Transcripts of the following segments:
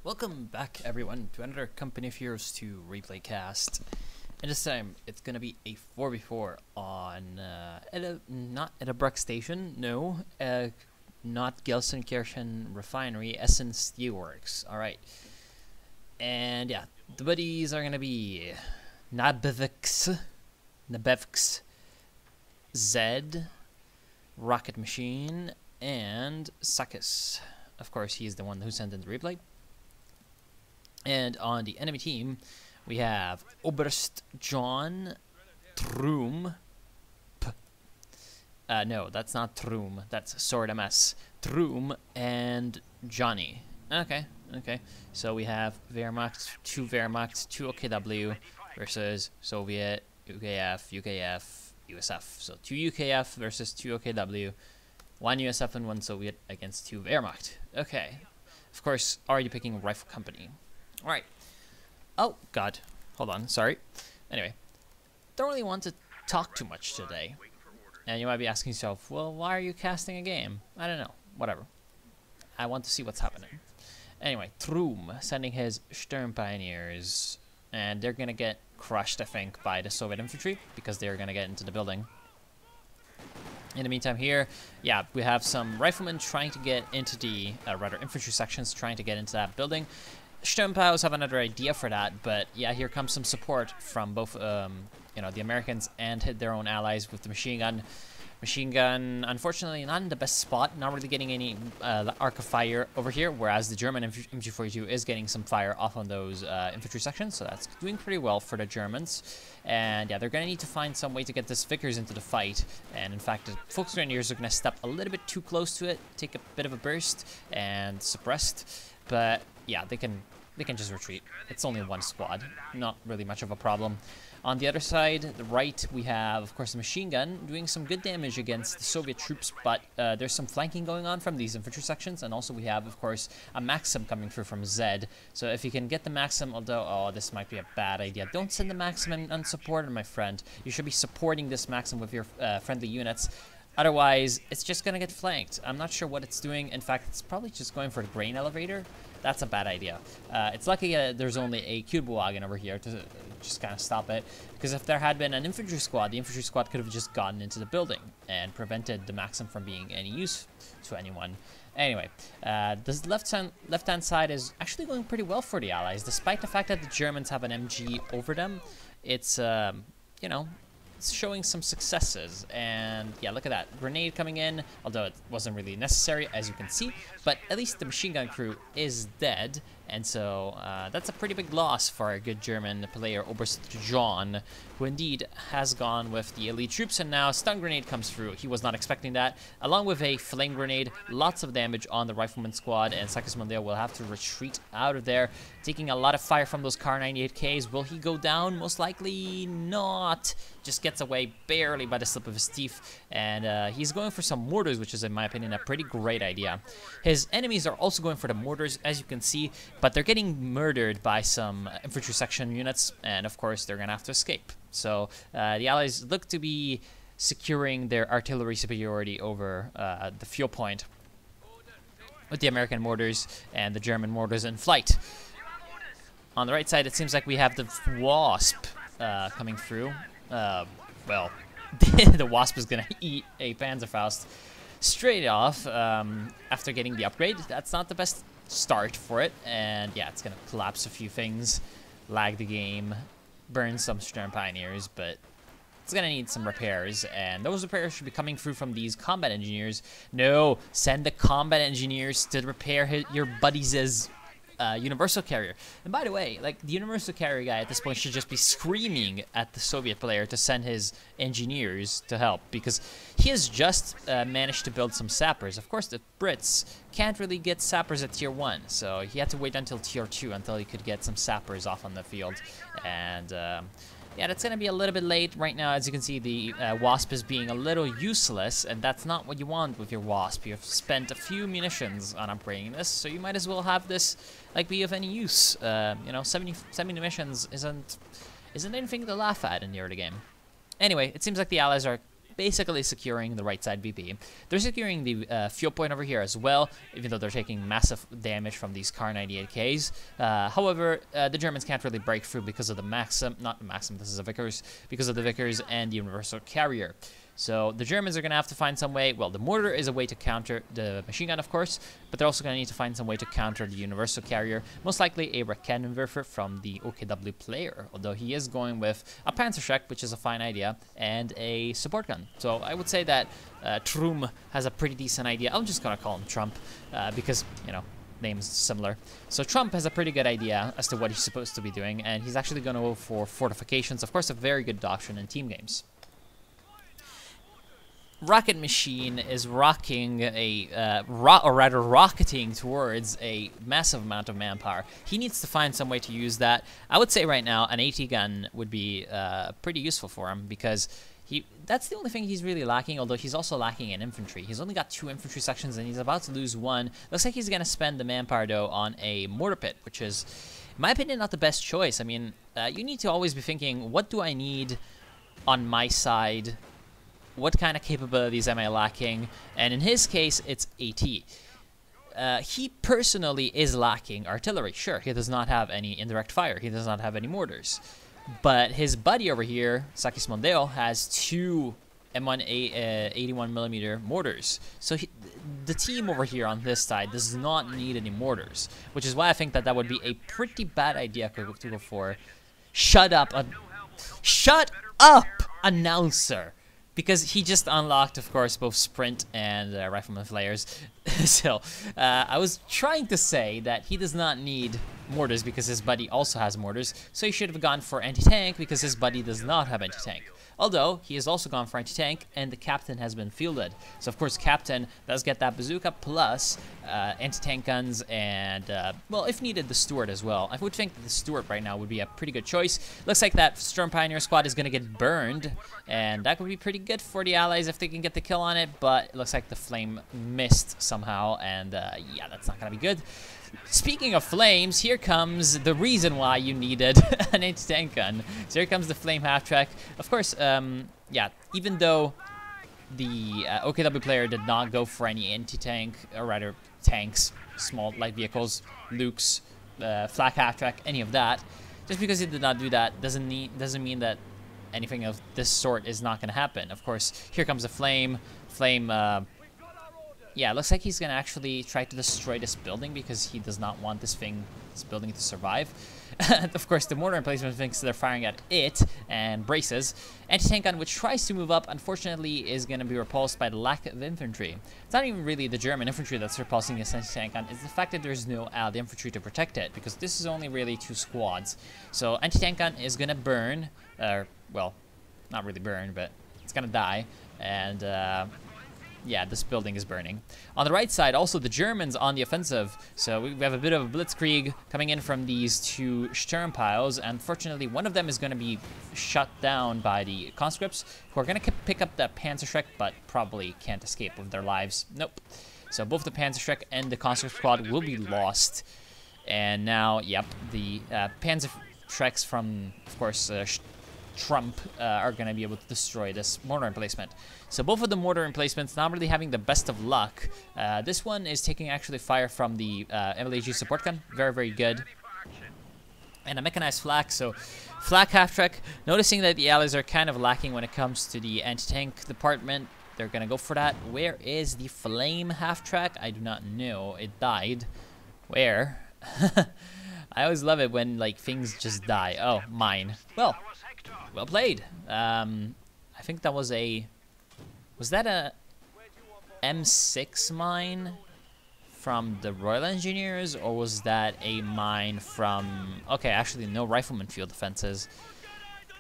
Welcome back, everyone, to another Company of Heroes 2 replay cast. And this time, it's gonna be a 4v4 on, not at a Bruck station, no, not Gelsenkirchen Refinery, Essen Steelworks, alright. And yeah, the buddies are gonna be Nabevix, Zed, Rocket Machine, and Sakis. Of course, he's the one who sent in the replay. And on the enemy team, we have Oberst John Troom. No, that's not Troom. That's Sword MS. Troom and Johnny. Okay. So we have Wehrmacht, 2 Wehrmacht, 2 OKW versus Soviet, UKF, USF. So 2 UKF versus 2 OKW, 1 USF and 1 Soviet against 2 Wehrmacht. Okay. Of course, already picking Rifle Company. Alright. Oh, God. Hold on. Sorry. Anyway. Don't really want to talk too much today. And you might be asking yourself, well, why are you casting a game? I don't know. Whatever. I want to see what's happening. Anyway, Troom sending his Sturm Pioneers. And they're going to get crushed, I think, by the Soviet infantry. Because they're going to get into the building. In the meantime here, yeah, we have some riflemen trying to get into the, rather, infantry sections trying to get into that building. Sturmpios have another idea for that, but yeah, here comes some support from both, you know, the Americans and their own allies with the machine gun. Machine gun, unfortunately, not in the best spot, not really getting any arc of fire over here, whereas the German MG42 is getting some fire off on those infantry sections, so that's doing pretty well for the Germans. And yeah, they're going to need to find some way to get this Vickers into the fight, and in fact, the Focus Grenadiers are going to step a little bit too close to it, take a bit of a burst, and suppressed, but yeah, they can just retreat. It's only one squad, not really much of a problem. On the other side, the right, we have, of course, the machine gun doing some good damage against the Soviet troops, but there's some flanking going on from these infantry sections, and also we have, of course, a Maxim coming through from Zed. So if you can get the Maxim, although, oh, this might be a bad idea. Don't send the Maxim unsupported, my friend. You should be supporting this Maxim with your friendly units. Otherwise, it's just going to get flanked. I'm not sure what it's doing. In fact, it's probably just going for the grain elevator. That's a bad idea. It's lucky there's only a Kübelwagen over here to just kind of stop it. Because if there had been an infantry squad, the infantry squad could have just gotten into the building and prevented the Maxim from being any use to anyone. Anyway, this left-hand side is actually going pretty well for the Allies. Despite the fact that the Germans have an MG over them, it's, you know, it's showing some successes. And yeah, look at that grenade coming in, although it wasn't really necessary, as you can see, but at least the machine gun crew is dead, and so that's a pretty big loss for a good German player, Oberst John, who indeed has gone with the elite troops. And now stun grenade comes through. He was not expecting that, along with a flame grenade. Lots of damage on the rifleman squad, and Sakis Mondeo will have to retreat out of there, taking a lot of fire from those Kar 98Ks. Will he go down? Most likely not. Just gets away barely by the slip of his teeth, and he's going for some mortars, which is, in my opinion, a pretty great idea. His enemies are also going for the mortars, as you can see, but they're getting murdered by some infantry section units, and of course they're gonna have to escape. So the Allies look to be securing their artillery superiority over the fuel point with the American mortars and the German mortars in flight. On the right side, it seems like we have the Wasp coming through. Well, the Wasp is gonna eat a Panzerfaust straight off after getting the upgrade. That's not the best start for it, and yeah, it's gonna collapse a few things, lag the game, burn some Sturm Pioneers, but it's gonna need some repairs, and those repairs should be coming through from these combat engineers. No, send the combat engineers to repair your buddies' universal carrier. And by the way, like, the universal carrier guy at this point should just be screaming at the Soviet player to send his engineers to help, because he has just managed to build some sappers. Of course, the Brits can't really get sappers at tier 1, so he had to wait until tier 2 until he could get some sappers off on the field. And yeah, that's going to be a little bit late right now. As you can see, the Wasp is being a little useless, and that's not what you want with your Wasp. You've spent a few munitions on upgrading this, so you might as well have this like be of any use. You know, 70 munitions isn't anything to laugh at in the early game. Anyway, it seems like the Allies are basically securing the right side VP. They're securing the fuel point over here as well, even though they're taking massive damage from these Kar 98Ks. However, the Germans can't really break through because of the Maxim, not the Maxim, this is a Vickers, because of the Vickers and the Universal Carrier. So the Germans are going to have to find some way. Well, the mortar is a way to counter the machine gun, of course, but they're also going to need to find some way to counter the Universal Carrier. Most likely a Raketwerfer from the OKW player, although he is going with a Panzerschreck, which is a fine idea, and a support gun. So I would say that Trum has a pretty decent idea. I'm just going to call him Trump because, you know, names similar. So Trump has a pretty good idea as to what he's supposed to be doing, and he's actually going to go for fortifications. Of course, a very good option in team games. Rocket Machine is rocking rocketing towards a massive amount of manpower. He needs to find some way to use that. I would say right now an AT gun would be pretty useful for him because that's the only thing he's really lacking, although he's also lacking in infantry. He's only got 2 infantry sections and he's about to lose 1. Looks like he's going to spend the manpower though on a mortar pit, which is, in my opinion, not the best choice. I mean, you need to always be thinking, what do I need on my side? What kind of capabilities am I lacking? And in his case, it's AT. He personally is lacking artillery. Sure, he does not have any indirect fire. He does not have any mortars. But his buddy over here, Sakis Mondeo, has 2 M1 81mm mortars. So the team over here on this side does not need any mortars, which is why I think that that would be a pretty bad idea to go for. Shut up, announcer! Because he just unlocked, of course, both sprint and rifleman flares. So I was trying to say that he does not need mortars because his buddy also has mortars. So he should have gone for anti-tank because his buddy does not have anti-tank. Although, he has also gone for anti-tank, and the captain has been fielded. So, of course, captain does get that bazooka, plus anti-tank guns, and, well, if needed, the Stuart as well. I would think that the Stuart right now would be a pretty good choice. Looks like that Storm Pioneer squad is going to get burned, and that would be pretty good for the Allies if they can get the kill on it, but it looks like the flame missed somehow, and, yeah, that's not going to be good. Speaking of flames, here comes the reason why you needed an anti-tank gun. So here comes the flame half-track. Of course, yeah, even though the OKW player did not go for any anti-tank, or rather tanks, small light vehicles, Lukes, flak half-track, any of that, just because he did not do that doesn't mean that anything of this sort is not going to happen. Of course, here comes the flame. Yeah, it looks like he's going to actually try to destroy this building because he does not want this building to survive. Of course, the mortar emplacement thinks they're firing at it and braces. Anti-tank gun, which tries to move up, unfortunately is going to be repulsed by the lack of infantry. It's not even really the German infantry that's repulsing this anti-tank gun. It's the fact that there's no allied infantry to protect it, because this is only really 2 squads. So anti-tank gun is going to burn, well, not really burn, but it's going to die. And yeah, this building is burning. On the right side, also the Germans on the offensive. So we have a bit of a blitzkrieg coming in from these 2 Sturm piles. And fortunately, one of them is going to be shut down by the conscripts, who are going to pick up the Panzerschreck, but probably can't escape with their lives. Nope. So both the Panzerschreck and the conscript squad will be lost. And now, yep, the Panzerschrecks from, of course, Trump are going to be able to destroy this mortar emplacement. So both of the mortar emplacements not really having the best of luck. This one is taking actually fire from the MLAG support gun. Very, very good. And a mechanized flak. So flak half-track. Noticing that the Allies are kind of lacking when it comes to the anti-tank department. They're going to go for that. Where is the flame half-track? I do not know. It died. Where? I always love it when, like, things just die. Oh, mine. Well played. I think that was a... Was that a M6 mine from the Royal Engineers, or was that a mine from... Okay, actually, no rifleman field defenses.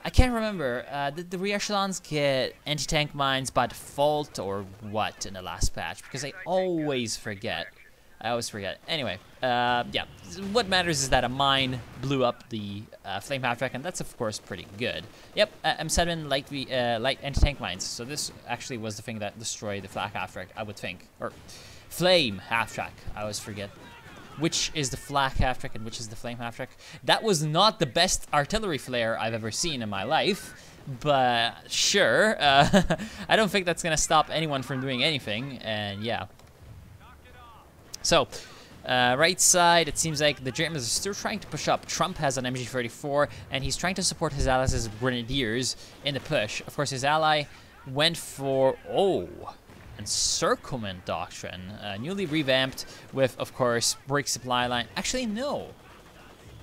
I can't remember. Did the re-echelons get anti-tank mines by default, or what in the last patch? Because I always forget. Anyway, yeah. What matters is that a mine blew up the flame half-track, and that's, of course, pretty good. Yep, M7 light anti-tank mines. So this actually was the thing that destroyed the flak half-track, I would think. Or flame half-track. I always forget which is the flak half-track and which is the flame half-track. That was not the best artillery flare I've ever seen in my life, but sure. I don't think that's going to stop anyone from doing anything, and yeah. So, right side, it seems like the Germans are still trying to push up. Trump has an MG34, and he's trying to support his allies as grenadiers in the push. Of course, his ally went for, encirclement doctrine, newly revamped with, of course, break supply line. Actually, no.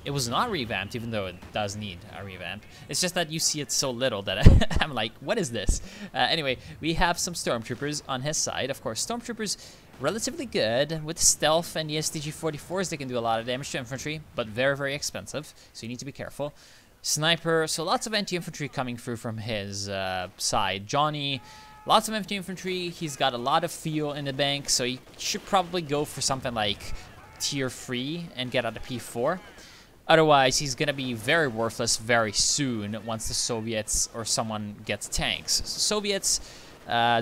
It was not revamped, even though it does need a revamp. It's just that you see it so little that I'm like, what is this? Anyway, we have some stormtroopers on his side. Of course, stormtroopers relatively good with stealth and the STG-44s. They can do a lot of damage to infantry, but very, very expensive. So you need to be careful. Sniper, so lots of anti-infantry coming through from his side. Johnny, lots of anti-infantry. He's got a lot of fuel in the bank, so he should probably go for something like tier 3 and get out a P4. Otherwise, he's going to be very worthless very soon once the Soviets or someone gets tanks. Soviets,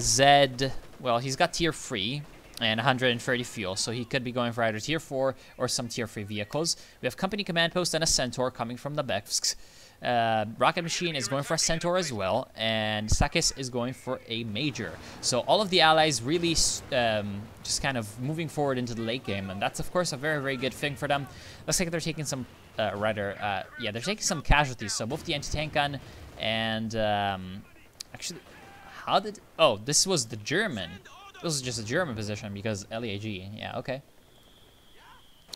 Zed, well, he's got tier 3 and 130 fuel, so he could be going for either tier 4 or some tier 3 vehicles. We have company command post and a Centaur coming from the Bevsks. Rocket Machine is going for a Centaur as well, and Sakis is going for a Major. So all of the allies really just kind of moving forward into the late game, and that's of course a very, very good thing for them. Looks like they're taking some, they're taking some casualties. So both the anti-tank gun and, actually, this was the German. This was just a German position because LEAG, yeah, okay.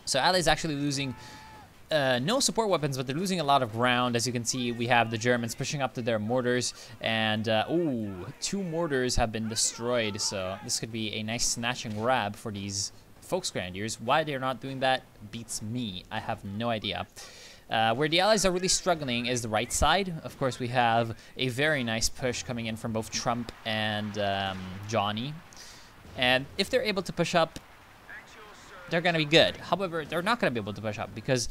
So allies actually losing no support weapons, but they're losing a lot of ground. As you can see, we have the Germans pushing up to their mortars, and 2 mortars have been destroyed, so this could be a nice snatch and grab for these Volksgrenadiers. Why they're not doing that beats me. I have no idea. Where the allies are really struggling is the right side. Of course, we have a very nice push coming in from both Trump and Johnny. And if they're able to push up, they're going to be good. However, they're not going to be able to push up because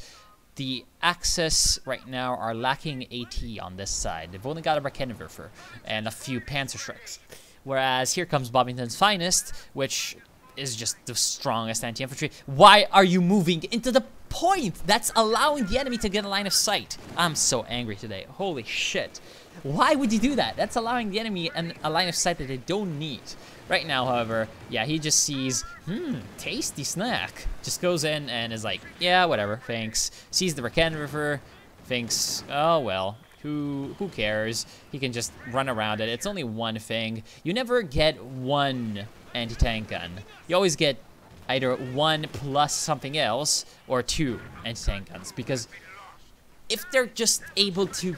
the Axis right now are lacking AT on this side. They've only got a Raketenwerfer and a few Panzerschrecks. Whereas here comes Bovington's Finest, which is just the strongest anti-infantry. Why are you moving into the point? That's allowing the enemy to get a line of sight. I'm so angry today. Holy shit. Why would you do that? That's allowing the enemy a line of sight that they don't need. Right now, however, yeah, he just sees, tasty snack. Just goes in and is like, yeah, whatever, thanks. Sees the Raketenwerfer, thinks, oh, well, who cares? He can just run around it. It's only one thing. You never get one anti-tank gun. You always get either 1 plus something else or 2 anti-tank guns, because if they're just able to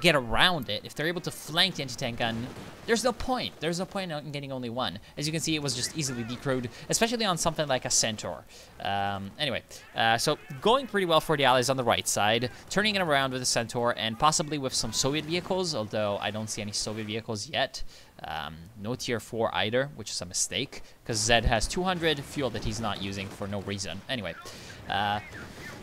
get around it, if they're able to flank the anti-tank gun, there's no point. There's no point in getting only 1. As you can see, it was just easily decrewed, especially on something like a Centaur. Anyway, so going pretty well for the allies on the right side, turning it around with a Centaur and possibly with some Soviet vehicles, although I don't see any Soviet vehicles yet. No tier 4 either, which is a mistake, because Zed has 200 fuel that he's not using for no reason. Anyway,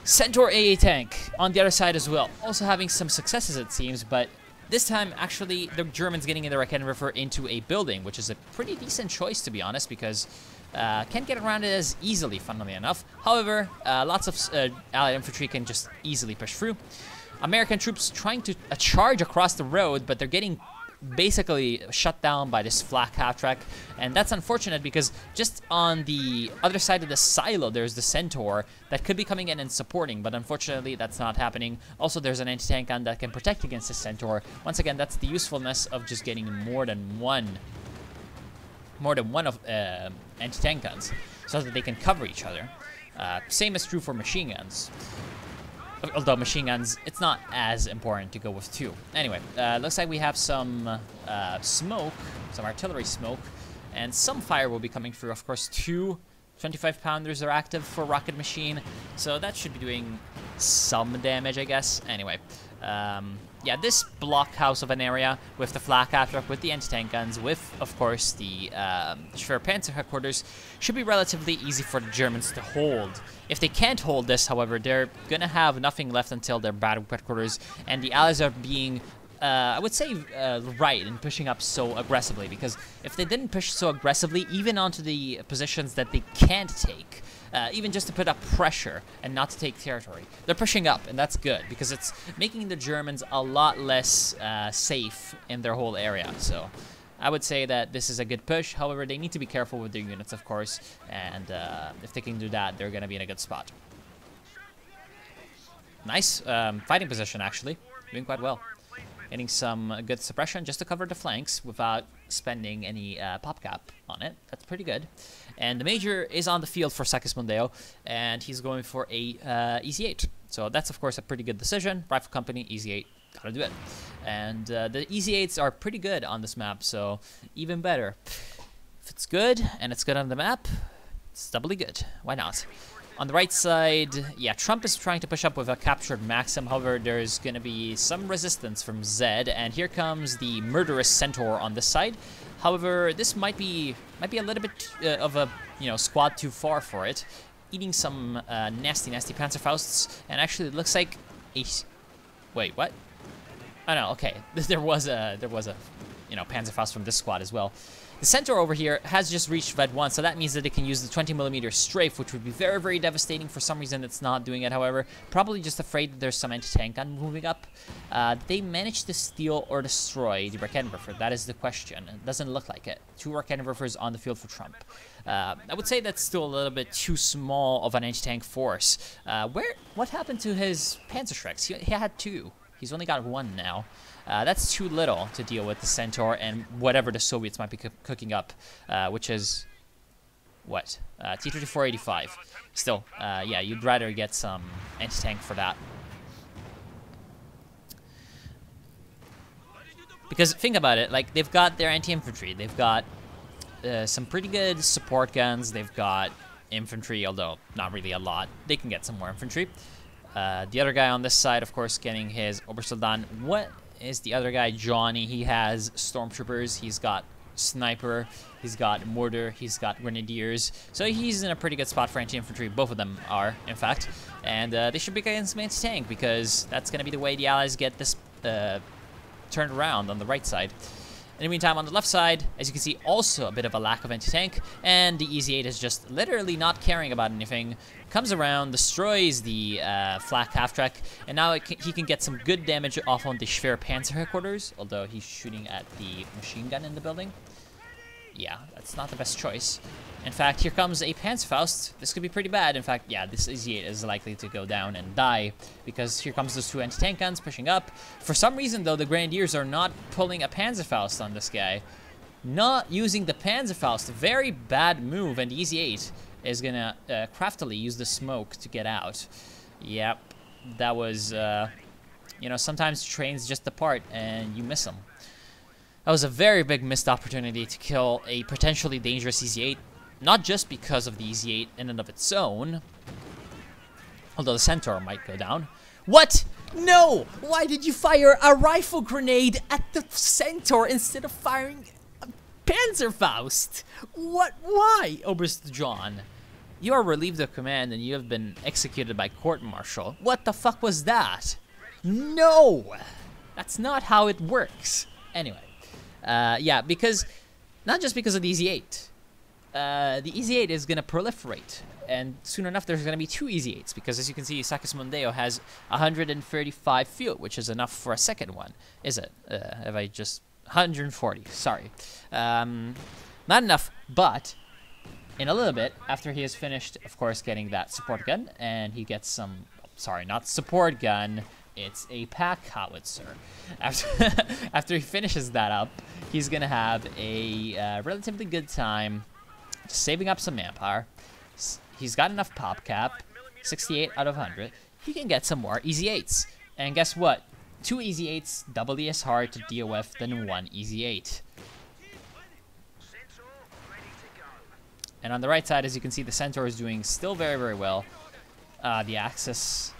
Centaur AA tank on the other side as well. Also having some successes, it seems, but this time, actually, the Germans getting in the Raketenwerfer into a building, which is a pretty decent choice, to be honest, because can't get around it as easily, funnily enough. However, lots of Allied infantry can just easily push through. American troops trying to charge across the road, but they're getting basically shut down by this flak half-track, and that's unfortunate because just on the other side of the silo there's the Centaur that could be coming in and supporting, but unfortunately that's not happening. Also, there's an anti-tank gun that can protect against the Centaur. Once again, that's the usefulness of just getting more than one of anti-tank guns so that they can cover each other. Same is true for machine guns. Although machine guns, it's not as important to go with 2. Anyway, looks like we have some smoke, some artillery smoke, and some fire will be coming through. Of course, 2 25-pounders are active for Rocket Machine, so that should be doing some damage, I guess. Anyway, yeah, this blockhouse of an area with the flak half-track, with the anti-tank guns, with, of course, the Schwerpanzer headquarters, should be relatively easy for the Germans to hold. If they can't hold this, however, they're going to have nothing left until their battle headquarters, and the Allies are being, I would say, right in pushing up so aggressively, because if they didn't push so aggressively, even onto the positions that they can't take, even just to put up pressure and not to take territory. They're pushing up, and that's good, because it's making the Germans a lot less safe in their whole area. So I would say that this is a good push. However, they need to be careful with their units, of course, and if they can do that, they're going to be in a good spot. Nice fighting position, actually. Doing quite well. Getting some good suppression just to cover the flanks without spending any pop cap on it. That's pretty good. And the Major is on the field for Sigismundeo, and he's going for a Easy 8. So that's, of course, a pretty good decision. Rifle Company, Easy 8, gotta do it. And the Easy 8s are pretty good on this map, so even better. If it's good, and it's good on the map, it's doubly good. Why not? On the right side, yeah, Trump is trying to push up with a captured Maxim. However, there's going to be some resistance from Zed, and here comes the murderous Centaur on this side. However, this might be a little bit of a squad too far for it, eating some nasty Panzerfausts, and actually it looks like a wait, what? Oh no, okay, there was a Panzerfaust from this squad as well. The Centaur over here has just reached Red 1, so that means that it can use the 20mm strafe, which would be very, very devastating. For some reason, it's not doing it, however. Probably just afraid that there's some anti-tank gun moving up. They managed to steal or destroy the Raketenwerfer. That is the question. It doesn't look like it. 2 Raketenwerfers on the field for Trump. I would say that's still a little bit too small of an anti-tank force. What happened to his Panzerschrecks? He had 2. He's only got 1 now. That's too little to deal with the Centaur and whatever the Soviets might be cooking up, which is, what? T-34-85. Still, yeah, you'd rather get some anti-tank for that. Because think about it, like, they've got their anti-infantry, they've got some pretty good support guns, they've got infantry, although not really a lot. They can get some more infantry. The other guy on this side, of course, getting his Obersoldat. What is the other guy? Johnny. He has stormtroopers. He's got sniper. He's got mortar. He's got grenadiers. So he's in a pretty good spot for anti-infantry. Both of them are, in fact. And they should be getting some anti-tank, because that's going to be the way the Allies get this turned around on the right side. In the meantime, on the left side, as you can see, also a bit of a lack of anti-tank, and the Easy 8 is just literally not caring about anything. Comes around, destroys the flak half-track, and now he can get some good damage off on the Schwer Panzer headquarters, although he's shooting at the machine gun in the building. Yeah, that's not the best choice. In fact, here comes a Panzerfaust. This could be pretty bad. In fact, yeah, this Easy 8 is likely to go down and die, because here comes those 2 anti-tank guns pushing up. For some reason, though, the Grenadiers are not pulling a Panzerfaust on this guy. Not using the Panzerfaust, a very bad move, and the Easy 8 is gonna craftily use the smoke to get out. Yep, that was, sometimes trains just depart and you miss them. That was a very big missed opportunity to kill a potentially dangerous Easy 8. Not just because of the Easy 8 in and of its own, although the Centaur might go down. What? No! Why did you fire a rifle grenade at the Centaur instead of firing a Panzerfaust? What? Why, Oberst John? You are relieved of command and you have been executed by court-martial. What the fuck was that? No! That's not how it works. Anyway, yeah, because, not just because of the Easy 8. The Easy 8 is going to proliferate, and soon enough there's going to be 2 Easy 8s, because as you can see, Sigismundeo has 135 field, which is enough for a second one. Is it? Have I just... 140, sorry. Not enough, but in a little bit, after he has finished, of course, getting that support gun, and he gets some... Sorry, not support gun. It's a pack howitzer. After he finishes that up, he's going to have a relatively good time saving up some manpower. He's got enough pop cap, 68 out of 100. He can get some more Easy 8s. And guess what? 2 Easy 8s doubly as hard to deal with than 1 Easy 8. And on the right side, as you can see, the Centaur is doing still very, very well. The Axis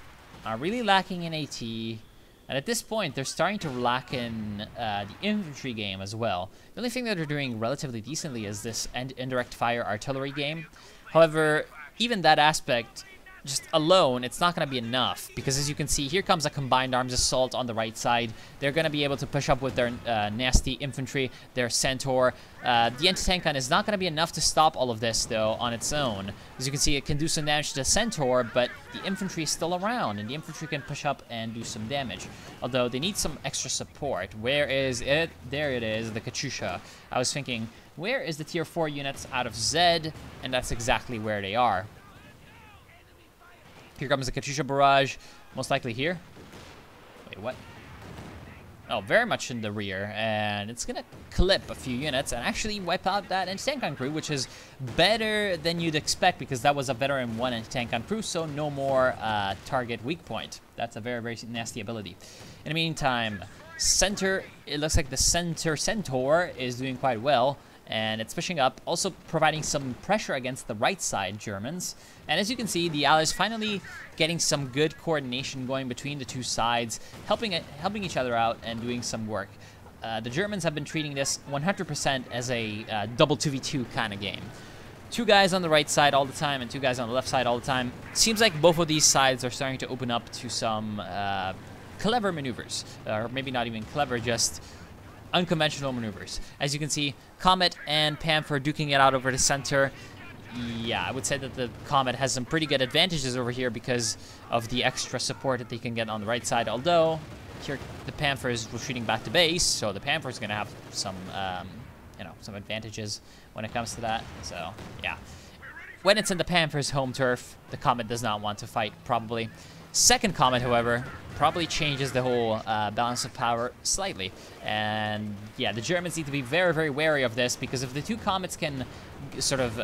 are really lacking in AT. And at this point, they're starting to lack in the infantry game as well. The only thing that they're doing relatively decently is this indirect fire artillery game. However, even that aspect just alone, it's not going to be enough, because as you can see, here comes a combined arms assault on the right side. They're going to be able to push up with their nasty infantry, their centaur. The anti-tank gun is not going to be enough to stop all of this, though, on its own. As you can see, it can do some damage to the centaur, but the infantry is still around, and the infantry can push up and do some damage. Although, they need some extra support. Where is it? There it is, the Katyusha. I was thinking, where is the tier 4 units out of Z? And that's exactly where they are. Here comes the Katyusha barrage, most likely here. Wait, what? Oh, very much in the rear, and it's gonna clip a few units and actually wipe out that anti-tank gun crew, which is better than you'd expect, because that was a veteran 1 anti-tank gun crew, so no more target weak point. That's a very, very nasty ability. In the meantime, center, it looks like the center centaur is doing quite well, and it's pushing up, also providing some pressure against the right side Germans. And as you can see, the Allies finally getting some good coordination going between the two sides, helping each other out and doing some work. The Germans have been treating this 100% as a double 2v2 kind of game. 2 guys on the right side all the time and 2 guys on the left side all the time. Seems like both of these sides are starting to open up to some clever maneuvers, or maybe not even clever, just unconventional maneuvers. As you can see, Comet and Panther duking it out over the center. Yeah, I would say that the Comet has some pretty good advantages over here because of the extra support that they can get on the right side. Although, here the Panther is retreating back to base, so the Panther is going to have some, you know, some advantages when it comes to that. So, yeah. When it's in the Panther's home turf, the Comet does not want to fight, probably. Second Comet, however, probably changes the whole balance of power slightly. And yeah, the Germans need to be very, very wary of this, because if the 2 Comets can sort of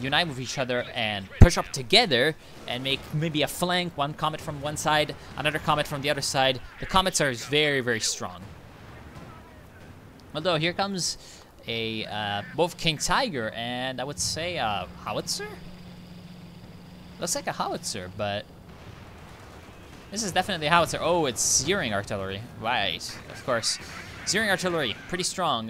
unite with each other and push up together and make maybe a flank, 1 Comet from one side, another Comet from the other side, the Comets are very, very strong. Although here comes a both King Tiger and I would say a howitzer? Looks like a howitzer, but this is definitely a howitzer. Oh, it's Searing artillery. Right, of course. Searing artillery, pretty strong.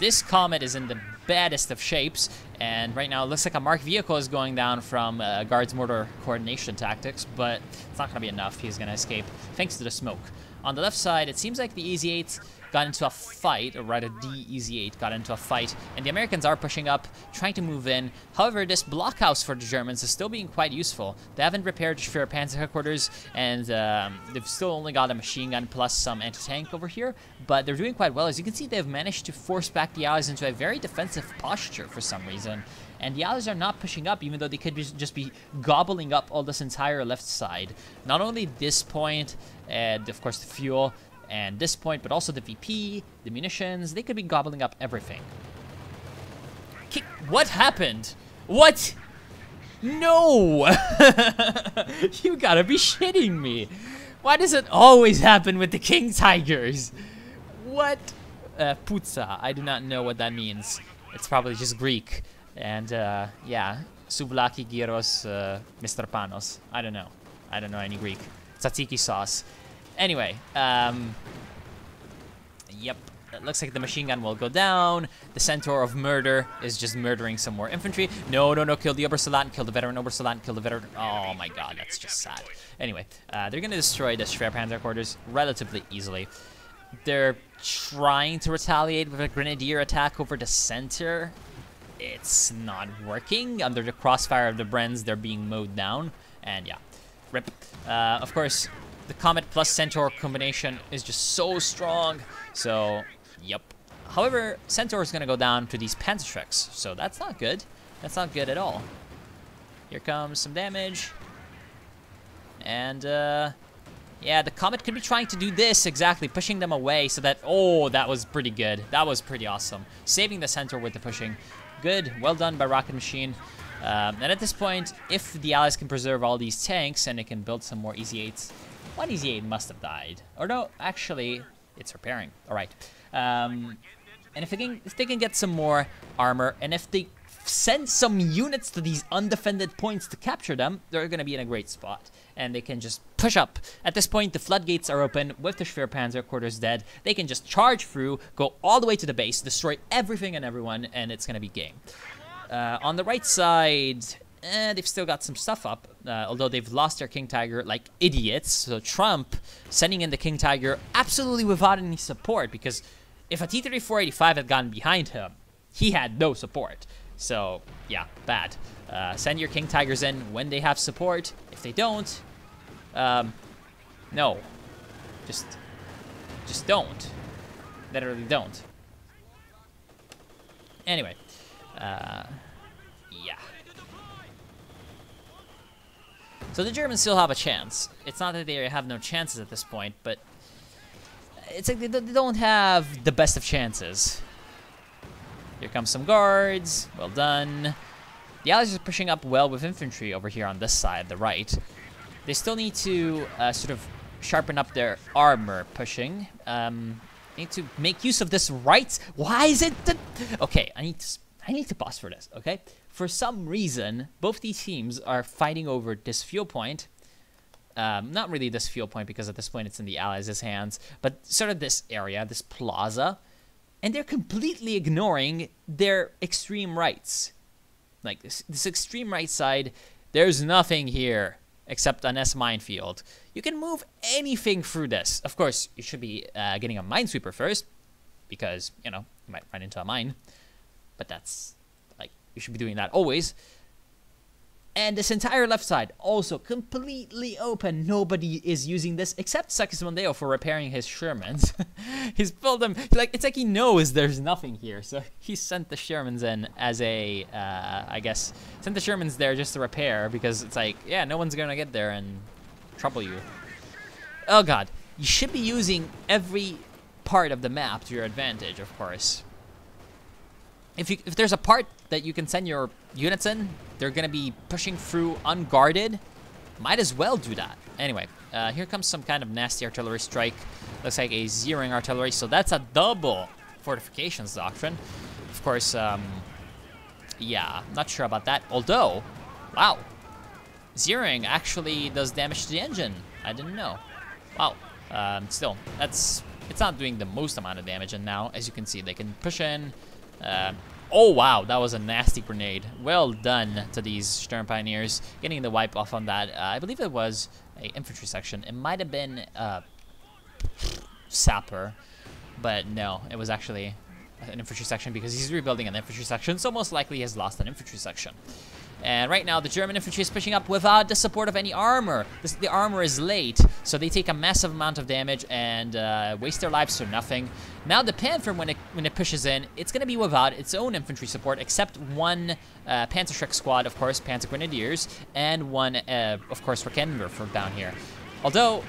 This Comet is in the baddest of shapes, and right now it looks like a marked vehicle is going down from Guards mortar coordination tactics, but it's not going to be enough. He's going to escape thanks to the smoke. On the left side, it seems like the EZ-8 got into a fight, or rather the EZ-8 got into a fight, and the Americans are pushing up, trying to move in. However, this blockhouse for the Germans is still being quite useful. They haven't repaired Schwer Panzer headquarters, and they've still only got a machine gun plus some anti-tank over here, but they're doing quite well. As you can see, they've managed to force back the Allies into a very defensive posture for some reason. And the Allies are not pushing up, even though they could just be gobbling up all this entire left side. Not only this point, and of course the fuel, and this point, but also the VP, the munitions. They could be gobbling up everything. What happened? What? No! You gotta be shitting me. Why does it always happen with the King Tigers? What? Putsa. I do not know what that means. It's probably just Greek. And, yeah. Souvlaki gyros Mr. Panos. I don't know. I don't know any Greek. Tzatziki sauce. Anyway, yep, it looks like the machine gun will go down. The Centaur of Murder is just murdering some more infantry. No, no, no, kill the Obersoldaten, kill the veteran Obersoldaten, kill the veteran. Oh my god, that's just sad. Anyway, they're gonna destroy the Schwer Panzer quarters relatively easily. They're trying to retaliate with a grenadier attack over the center. It's not working. Under the crossfire of the Brenns, they're being mowed down. And yeah, rip. Of course, the Comet plus Centaur combination is just so strong. So, yep. However, Centaur is going to go down to these Panzerschrecks. So that's not good. That's not good at all. Here comes some damage. And, yeah, the Comet could be trying to do this exactly, pushing them away so that... Oh, that was pretty good. That was pretty awesome. Saving the Centaur with the pushing. Good. Well done by Rocket Machine. And at this point, if the Allies can preserve all these tanks and they can build some more EZ-8s, one EZ-8 must have died. Or no, actually, it's repairing. All right. And if they can get some more armor, and if they send some units to these undefended points to capture them, they're going to be in a great spot. And they can just push up. At this point, the floodgates are open with the Schwer Panzer quarters dead. They can just charge through, go all the way to the base, destroy everything and everyone, and it's going to be game. On the right side, they've still got some stuff up, although they've lost their King Tiger like idiots. So Trump sending in the King Tiger absolutely without any support, because if a T-3485 had gotten behind him, he had no support. So yeah, bad. Send your King Tigers in when they have support. If they don't, no, just don't. Literally don't. Anyway, yeah. So the Germans still have a chance. It's not that they have no chances at this point, but it's like they don't have the best of chances. Here comes some guards. Well done. The Allies are pushing up well with infantry over here on this side, the right. They still need to sort of sharpen up their armor pushing. Need to make use of this right. Why is it that? Okay, I need to pause for this. Okay, for some reason, both these teams are fighting over this fuel point. Not really this fuel point, because at this point it's in the Allies' hands, but sort of this area, this plaza, and they're completely ignoring their extreme rights. Like this extreme right side, there's nothing here except an S minefield. You can move anything through this. Of course, you should be getting a minesweeper first, because, you know, you might run into a mine. But that's, like, you should be doing that always. And this entire left side, also completely open. Nobody is using this except Sakis for repairing his Shermans. He's built them, like, it's like he knows there's nothing here. So he sent the Shermans in as a, I guess, sent the Shermans there just to repair, because it's like, yeah, no one's gonna get there and trouble you. Oh god, you should be using every part of the map to your advantage, of course. If there's a part that you can send your units in, they're gonna be pushing through unguarded. Might as well do that. Anyway, here comes some kind of nasty artillery strike. Looks like a zeroing artillery, so that's a double fortifications doctrine. Of course, yeah, not sure about that. Although, wow, zeroing actually does damage to the engine. I didn't know. Wow. Still, it's not doing the most amount of damage, and now, as you can see, they can push in. Oh wow, that was a nasty grenade. Well done to these Sturm Pioneers, getting the wipe off on that. I believe it was an infantry section. It might have been sapper, but no, it was actually an infantry section, because he's rebuilding an infantry section, so most likely he has lost an infantry section. And right now, the German infantry is pushing up without the support of any armor. The armor is late, so they take a massive amount of damage and waste their lives for nothing. Now the Panther, when it pushes in, it's going to be without its own infantry support, except one Panzerschreck squad, of course, Panzer Grenadiers, and one, of course, Raketwerfer down here. Although,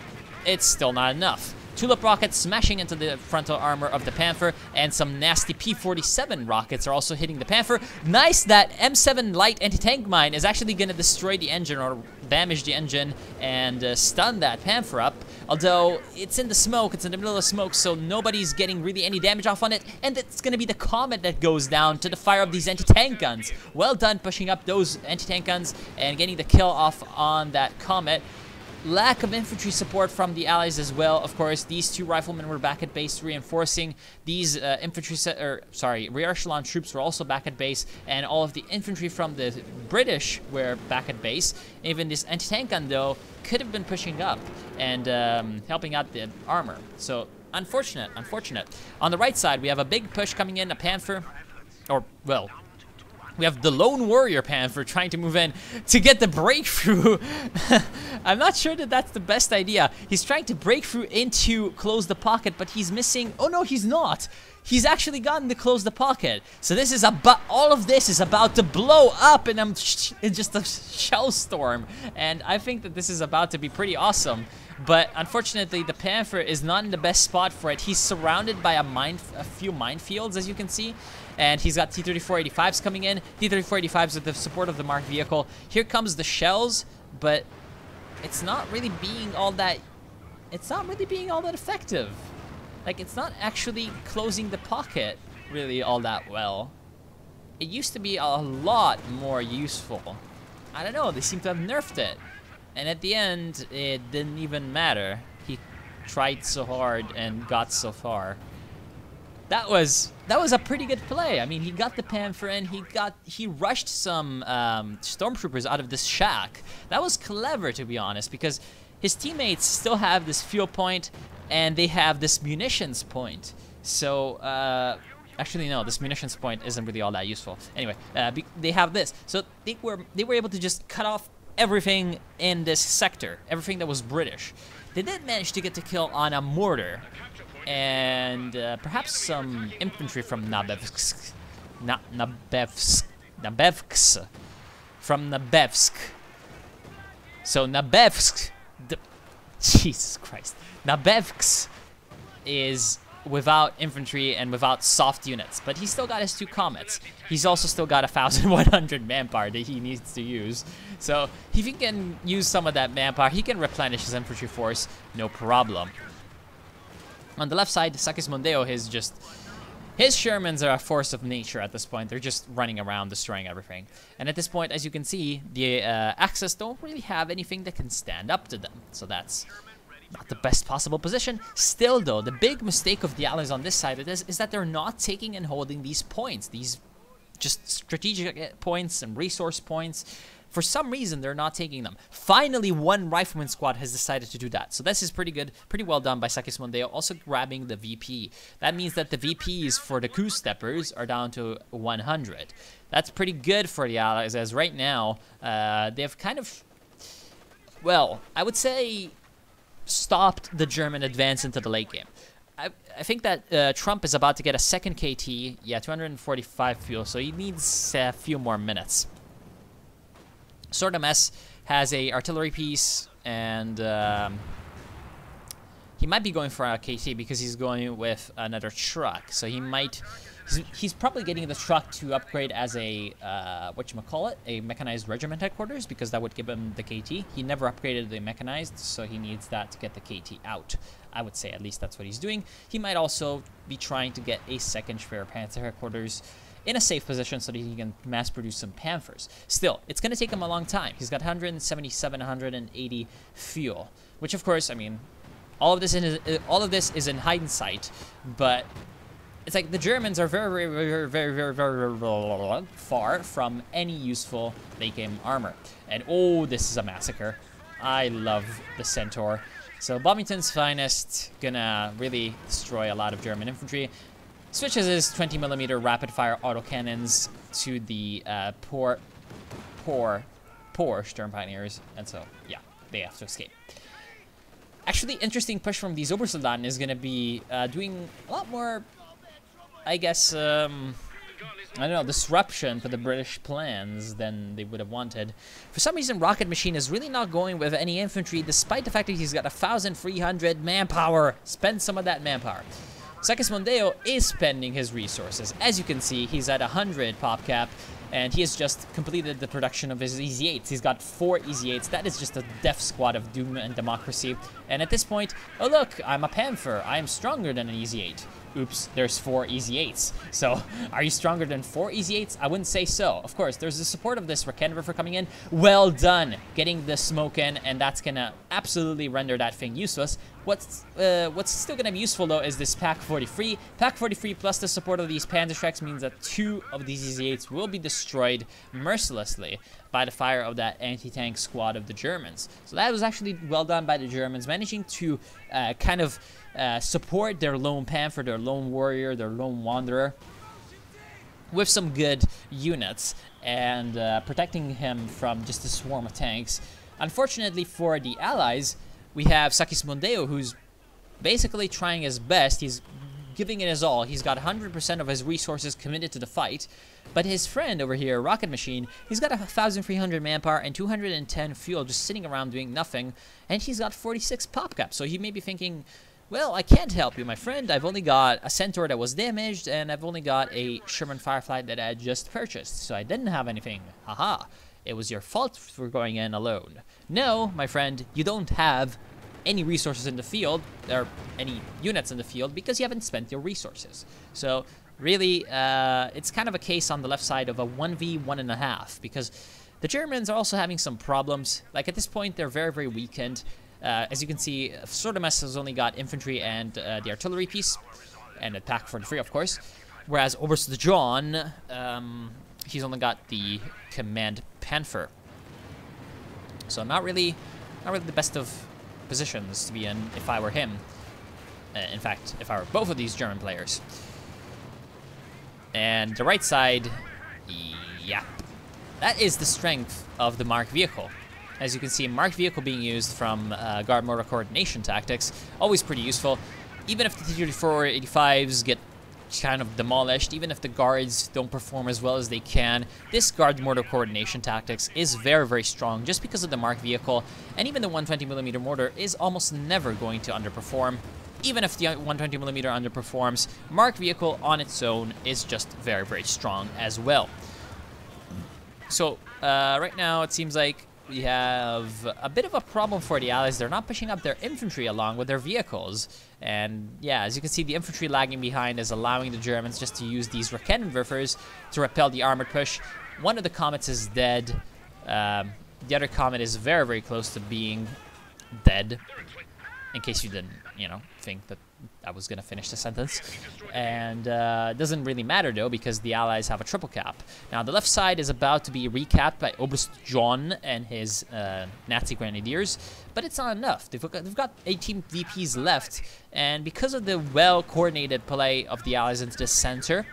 it's still not enough. Tulip rockets smashing into the frontal armor of the Panther, and some nasty P-47 rockets are also hitting the Panther. Nice that M7 light anti-tank mine is actually going to destroy the engine or damage the engine and stun that Panther up. Although it's in the smoke, it's in the middle of the smoke, so nobody's getting really any damage off on it, and it's going to be the Comet that goes down to the fire of these anti-tank guns. Well done pushing up those anti-tank guns and getting the kill off on that Comet. Lack of infantry support from the Allies as well. Of course, these two riflemen were back at base reinforcing. These rear echelon troops were also back at base, and all of the infantry from the British were back at base. Even this anti-tank gun, though, could have been pushing up and helping out the armor. So, unfortunate. On the right side, we have a big push coming in, a Panther, or, well, we have the Lone Warrior Panther trying to move in to get the breakthrough. I'm not sure that that's the best idea. He's trying to break through into close the pocket, but he's missing. Oh no, he's not. He's actually gotten to close the pocket. So this is all of this is about to blow up, and it's just a shell storm. And I think that this is about to be pretty awesome. But unfortunately, the Panther is not in the best spot for it. He's surrounded by a few minefields, as you can see. And he's got T-3485s coming in. T-3485s with the support of the marked vehicle. Here comes the shells, but it's not really being all that. It's not really being all that effective. Like, it's not actually closing the pocket really all that well. It used to be a lot more useful. I don't know. They seem to have nerfed it, and at the end, it didn't even matter. He tried so hard and got so far. that was a pretty good play. I mean, he got the Panther in. He rushed some stormtroopers out of this shack. That was clever, to be honest, because his teammates still have this fuel point and they have this munitions point. So actually, no, this munitions point isn't really all that useful. Anyway, they have this, so they were able to just cut off everything in this sector, everything that was British. They did manage to get the kill on a mortar and perhaps some infantry from Nabevsk. From Nabevsk. So Nabevsk, Jesus Christ, Nabevsk is without infantry and without soft units, but he still got his 2 comets. He's also still got 1,100 manpower that he needs to use. So if he can use some of that manpower, he can replenish his infantry force, no problem. On the left side, Sakis-Mondeo is just... His Shermans are a force of nature at this point. They're just running around, destroying everything. And at this point, as you can see, the Axis don't really have anything that can stand up to them. So that's not the best possible position. Still, though, the big mistake of the Allies on this side of this is that they're not taking and holding these points. These just strategic points and resource points. For some reason, they're not taking them. Finally, one rifleman squad has decided to do that. So this is pretty good, pretty well done by Sakis-Mondeo, also grabbing the VP. That means that the VPs for the coup steppers are down to 100. That's pretty good for the Allies, as right now, they've kind of, well, I would say, stopped the German advance into the late game. I think that Trump is about to get a second KT. Yeah, 245 fuel, so he needs a few more minutes. Sword MS has a artillery piece, and he might be going for a KT because he's going with another truck. So he might, he's probably getting the truck to upgrade as a, whatchamacallit, a mechanized regiment headquarters, because that would give him the KT. He never upgraded the mechanized, so he needs that to get the KT out. I would say at least that's what he's doing. He might also be trying to get a second Schwerpanzer headquarters in a safe position so that he can mass produce some Panthers. Still, it's going to take him a long time. He's got 177, 180 fuel, which of course, I mean, all of this is in hindsight, but it's like the Germans are very far from any useful late game armor. And oh, this is a massacre. I love the Centaur. So Bombington's finest gonna really destroy a lot of German infantry. Switches his 20mm rapid-fire autocannons to the poor Sturm Pioneers, and so, yeah, they have to escape. Actually, interesting push from these Obersoldaten is going to be doing a lot more, I guess, I don't know, disruption to the British plans than they would have wanted. For some reason, Rocket Machine is really not going with any infantry, despite the fact that he's got 1,300 manpower. Spend some of that manpower. Sakis-Mondeo is spending his resources. As you can see, he's at 100 pop cap, and he has just completed the production of his EZ-8s. He's got 4 EZ-8s. That is just a death squad of doom and democracy. And at this point, oh look, I'm a Panther. I am stronger than an EZ-8. Oops, there's 4 EZ-8s. So, are you stronger than 4 EZ-8s? I wouldn't say so. Of course, there's the support of this Raken River coming in. Well done, getting the smoke in, and that's gonna absolutely render that thing useless. What's still gonna be useful though is this Pack 43. Pack 43 plus the support of these Panzer Tracks means that 2 of these EZ-8s will be destroyed mercilessly by the fire of that anti-tank squad of the Germans. So that was actually well done by the Germans, managing to kind of support their lone Panther, their lone warrior, their lone wanderer with some good units and protecting him from just a swarm of tanks. Unfortunately for the Allies, we have Sakis-Mondeo, who's basically trying his best. He's giving it his all. He's got 100% of his resources committed to the fight. But his friend over here, Rocket Machine, he's got 1,300 manpower and 210 fuel just sitting around doing nothing. And he's got 46 pop cap. So he may be thinking, well, I can't help you, my friend. I've only got a Centaur that was damaged, and I've only got a Sherman Firefly that I just purchased. So I didn't have anything. Haha. It was your fault for going in alone. No, my friend, you don't have any resources in the field, or any units in the field, because you haven't spent your resources. So, really, it's kind of a case on the left side of a 1v1.5, because the Germans are also having some problems. Like, at this point, they're very, very weakened. As you can see, Sword MS has only got infantry and the artillery piece. and attack for the free, of course. Whereas Oberst John, he's only got the command Panther. So not really the best of positions to be in if I were him. In fact, if I were both of these German players. And the right side, yeah. That is the strength of the Mark vehicle. As you can see, Mark vehicle being used from guard mortar coordination tactics, always pretty useful. Even if the T-34-85s get kind of demolished, even if the guards don't perform as well as they can, this guard mortar coordination tactics is very, very strong just because of the Mark vehicle, and even the 120mm mortar is almost never going to underperform. Even if the 120mm underperforms, Mark vehicle on its own is just very, very strong as well. So right now it seems like we have a bit of a problem for the Allies. They're not pushing up their infantry along with their vehicles. And yeah, as you can see, the infantry lagging behind is allowing the Germans just to use these Raketenwerfers to repel the armored push. One of the comets is dead. The other comet is very, very close to being dead. In case you didn't, you know, think that I was going to finish the sentence. And it doesn't really matter, though, because the Allies have a triple cap. Now, the left side is about to be recapped by Oberst John and his Nazi Grenadiers, but it's not enough. They've got 18 VPs left, and because of the well-coordinated play of the Allies into the center,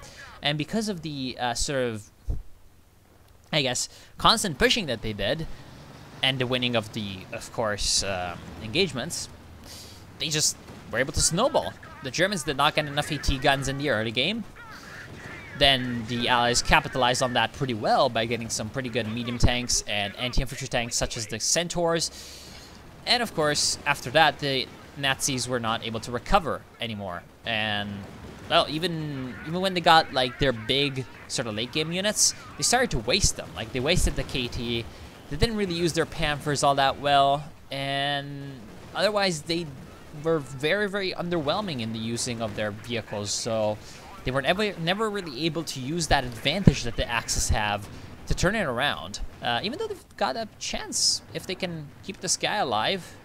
and because of the sort of, I guess, constant pushing that they did, and the winning of the, of course, engagements, they just were able to snowball. The Germans did not get enough AT guns in the early game. Then the Allies capitalized on that pretty well by getting some pretty good medium tanks and anti-infantry tanks such as the Centaurs. And of course, after that, the Nazis were not able to recover anymore. And well, even when they got like their big sort of late game units, they started to waste them. Like they wasted the KT. They didn't really use their Panthers all that well, and otherwise they were very, very underwhelming in the using of their vehicles, so they were never really able to use that advantage that the Axis have to turn it around. Even though they've got a chance if they can keep this guy alive.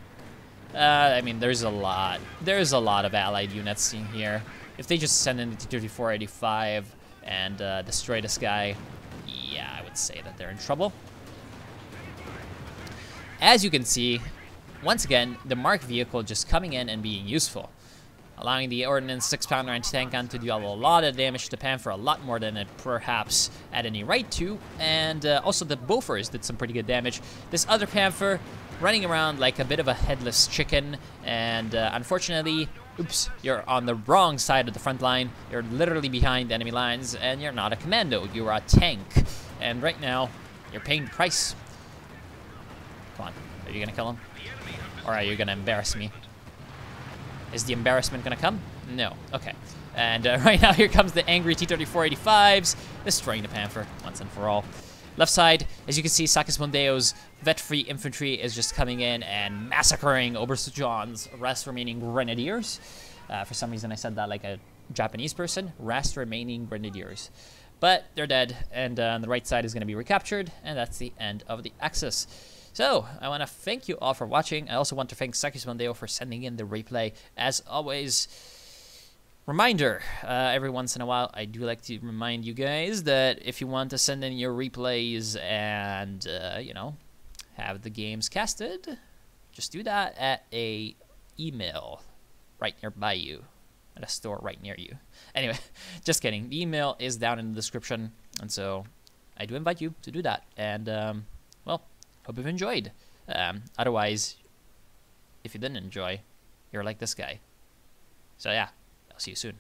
I mean, there's a lot of Allied units in here. If they just send in the T-34-85 and destroy this guy, yeah, I would say that they're in trouble. As you can see, once again, the Mark vehicle just coming in and being useful, allowing the Ordnance 6-pounder anti-tank gun to do a lot of damage to the Panther, a lot more than it perhaps had any right to, and also the Bofors did some pretty good damage. This other Panther running around like a bit of a headless chicken, and unfortunately, oops, you're on the wrong side of the front line. You're literally behind enemy lines, and you're not a commando, you're a tank. And right now, you're paying the price. Come on, are you gonna kill him? Or are you gonna embarrass me? Is the embarrassment gonna come? No. Okay. And right now, here comes the angry T-34-85s, destroying the Panther once and for all. Left side, as you can see, Sakis Mondeo's vet-free infantry is just coming in and massacring Oberst John's rest remaining grenadiers. For some reason, I said that like a Japanese person. Rest remaining grenadiers. But they're dead, and on the right side is going to be recaptured, and that's the end of the Axis. So, I want to thank you all for watching. I also want to thank Sakis Mondeo for sending in the replay. As always, reminder, every once in a while, I do like to remind you guys that if you want to send in your replays and, you know, have the games casted, just do that at a email right nearby you, at a store right near you. Anyway, just kidding. The email is down in the description, and so I do invite you to do that. And, well, hope you've enjoyed. Otherwise, if you didn't enjoy, you're like this guy. So yeah, I'll see you soon.